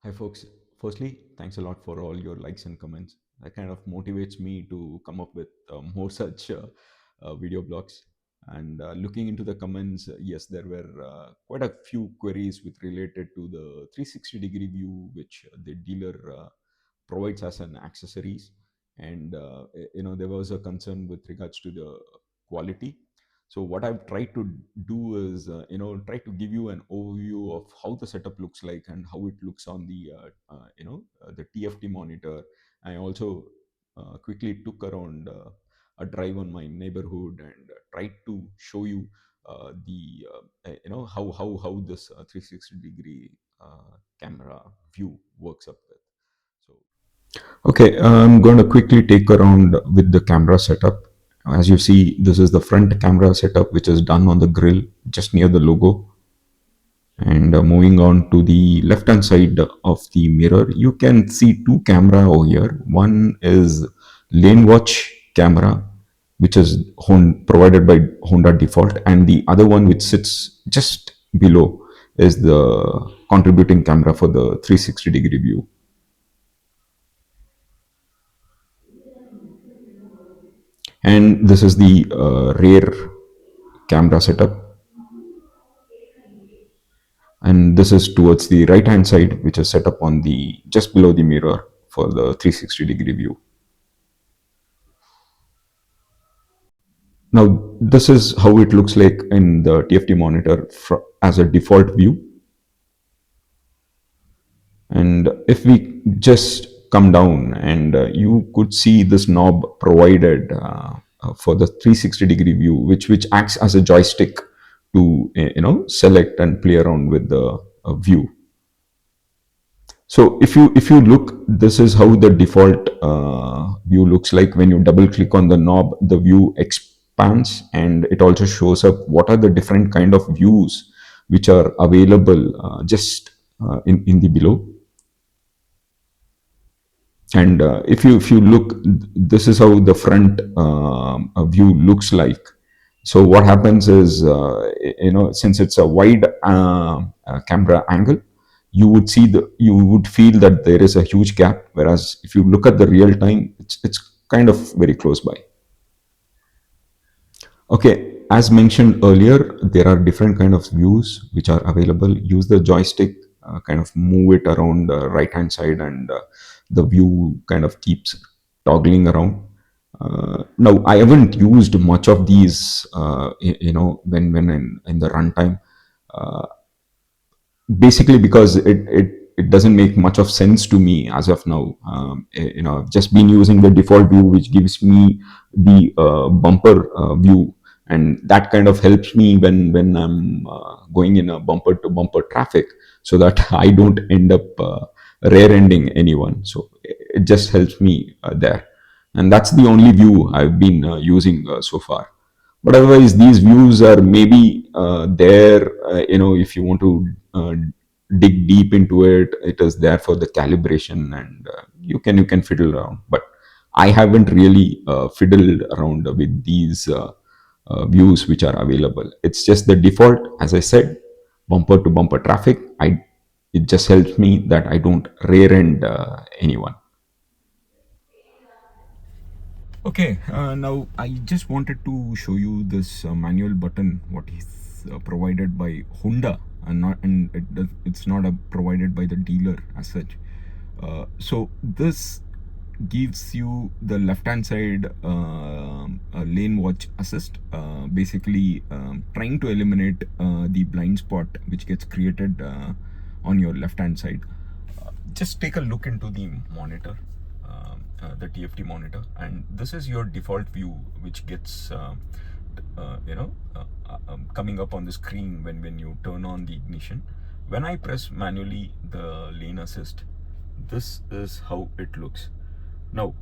Hi, folks. Firstly, thanks a lot for all your likes and comments. That kind of motivates me to come up with more such video blogs. And looking into the comments, yes, there were quite a few queries with related to the 360-degree view, which the dealer provides as an accessories. And there was a concern with regards to the quality. So what I've tried to do is try to give you an overview of how the setup looks like and how it looks on the TFT monitor. I also quickly took around a drive on my neighborhood and tried to show you the how this 360-degree camera view works up with. So okay, I'm going to quickly take around with the camera setup. As you see, this is the front camera setup, which is done on the grill just near the logo. And moving on to the left hand side of the mirror, you can see two camera over here. One is lane watch camera, which is provided by Honda default, and the other one, which sits just below, is the contributing camera for the 360-degree view. And this is the rear camera setup, and this is towards the right hand side, which is set up on the just below the mirror for the 360-degree view. Now this is how it looks like in the TFT monitor as a default view. And if we just come down, and you could see this knob provided for the 360-degree view, which acts as a joystick to select and play around with the view. So if you look, this is how the default view looks like. When you double click on the knob, the view expands, and it also shows up what are the different kind of views which are available just in the below. And if you look, this is how the front view looks like. So what happens is, since it's a wide camera angle, you would feel that there is a huge gap, whereas if you look at the real time, it's kind of very close by. Okay, as mentioned earlier, there are different kind of views which are available. Use the joystick, kind of move it around the right hand side, and the view kind of keeps toggling around. Now, I haven't used much of these, when in the runtime, basically because it doesn't make much of sense to me as of now. I've just been using the default view, which gives me the bumper view, and that kind of helps me when I'm going in a bumper to bumper traffic, so that I don't end up rear ending anyone. So it just helps me there, and that's the only view I've been using so far. But otherwise, these views are maybe there, if you want to dig deep into it, it is there for the calibration, and you can fiddle around. But I haven't really fiddled around with these views which are available. It's just the default, as I said, bumper to bumper traffic. It just helps me that I don't rear end anyone. Okay, now I just wanted to show you this manual button, what is provided by Honda, and it's not provided by the dealer as such. So this gives you the left hand side lane watch assist, basically trying to eliminate the blind spot which gets created on your left hand side. Just take a look into the monitor, the TFT monitor, and this is your default view, which gets coming up on the screen when you turn on the ignition. When I press manually the lane assist, this is how it looks. Now,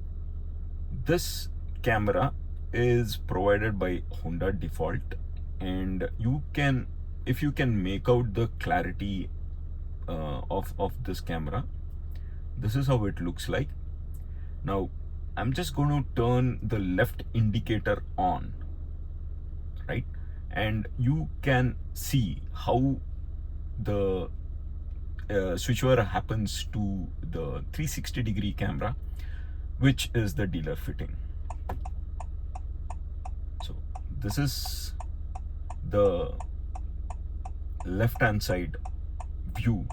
this camera is provided by Honda default, and if you can make out the clarity of this camera, this is how it looks like. Now, I'm just going to turn the left indicator on, right? And you can see how the switchover happens to the 360-degree camera, which is the dealer fitting. So this is the left hand side view,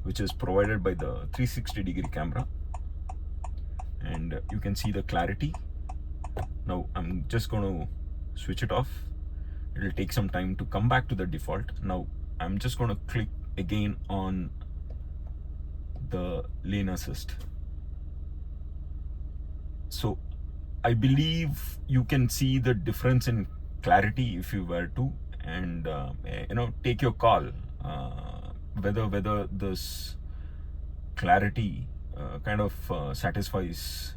which is provided by the 360-degree camera, and you can see the clarity. Now I'm just going to switch it off. It'll take some time to come back to the default. Now I'm just going to click again on the lane assist. So I believe you can see the difference in clarity if you were to, and take your call, whether this clarity kind of satisfies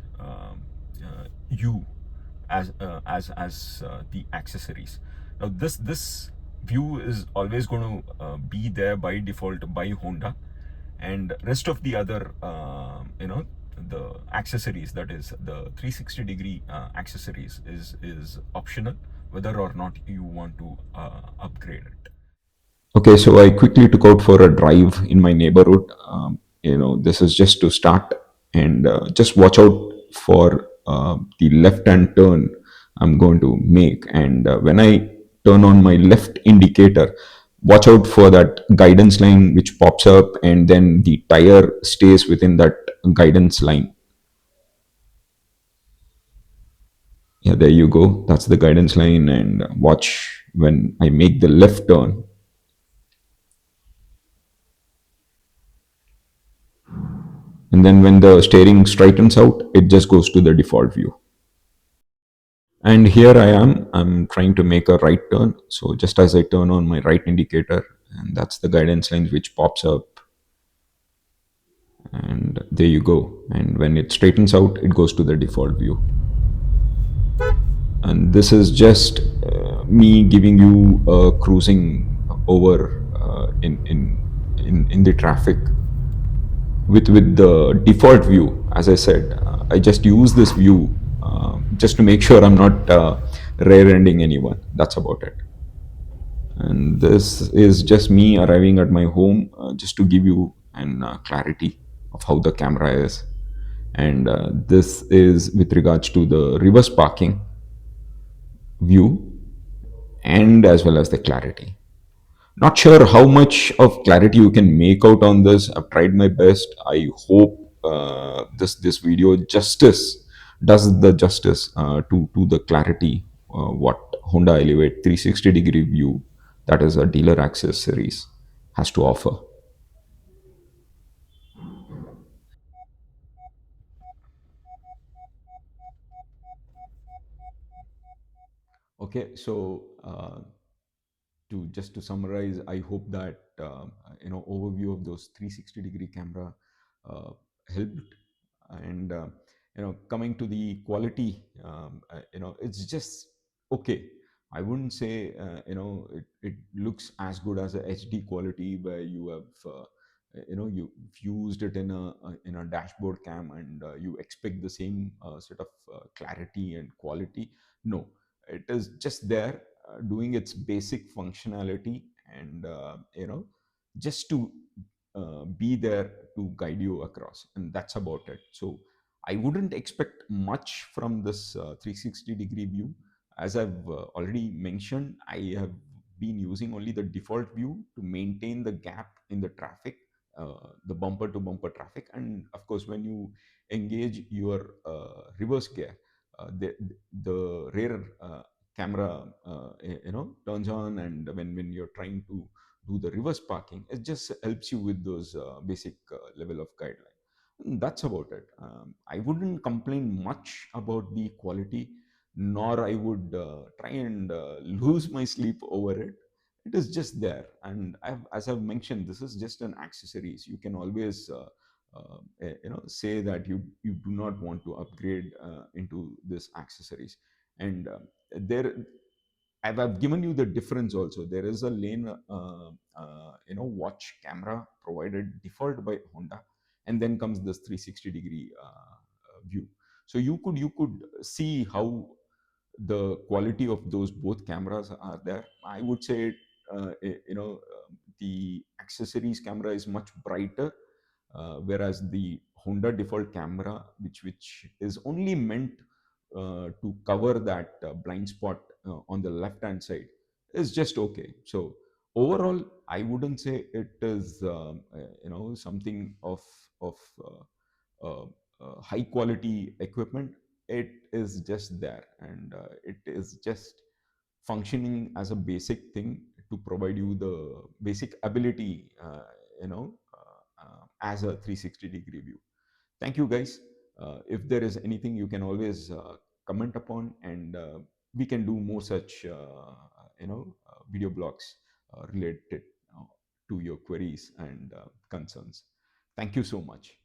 you as the accessories. Now this view is always going to be there by default by Honda, and rest of the other the accessories, that is the 360-degree accessories, is optional whether or not you want to upgrade it. Okay, so I quickly took out for a drive in my neighborhood. This is just to start, and just watch out for the left hand turn I'm going to make. And when I turn on my left indicator, watch out for that guidance line which pops up, and then the tire stays within that guidance line. Yeah, there you go. That's the guidance line, and watch when I make the left turn. And then when the steering straightens out, it just goes to the default view. And here I am, I'm trying to make a right turn. So just as I turn on my right indicator, and that's the guidance line which pops up, and there you go. And when it straightens out, it goes to the default view. And this is just me giving you cruising over in the traffic with the default view. As I said, I just use this view just to make sure I'm not rear-ending anyone. That's about it. And this is just me arriving at my home, just to give you an clarity of how the camera is. And this is with regards to the reverse parking view, and as well as the clarity. Not sure how much of clarity you can make out on this. I've tried my best. I hope this video justice does the justice to the clarity what Honda Elevate 360-degree view, that is a dealer accessories, has to offer. Okay, so to just to summarize, I hope that overview of those 360-degree camera uh, helped. And coming to the quality, it's just okay. I wouldn't say it looks as good as a HD quality, where you have you've used it in a dashboard cam, and you expect the same sort of clarity and quality. No, it is just there, doing its basic functionality, and just to be there to guide you across, and that's about it. So I wouldn't expect much from this 360-degree view. As I've already mentioned, I have been using only the default view to maintain the gap in the traffic, the bumper to bumper traffic. And of course, when you engage your reverse gear, the rear camera turns on, and when you're trying to do the reverse parking, it just helps you with those basic level of guideline. And that's about it. I wouldn't complain much about the quality, nor I would try and lose my sleep over it. It is just there, and as I've mentioned, this is just an accessories. You can always say that you do not want to upgrade into this accessories. And there, I've given you the difference also. There is a lane, watch camera provided default by Honda, and then comes this 360-degree view. So you could see how the quality of those both cameras are there. I would say, the accessories camera is much brighter, whereas the Honda default camera, which is only meant to cover that blind spot on the left hand side, is just okay. So overall, I wouldn't say it is something of uh, high quality equipment. It is just there, and it is just functioning as a basic thing to provide you the basic ability, as a 360-degree view. Thank you, guys. If there is anything, you can always comment upon, and we can do more such video blogs related uh, to your queries and concerns. Thank you so much.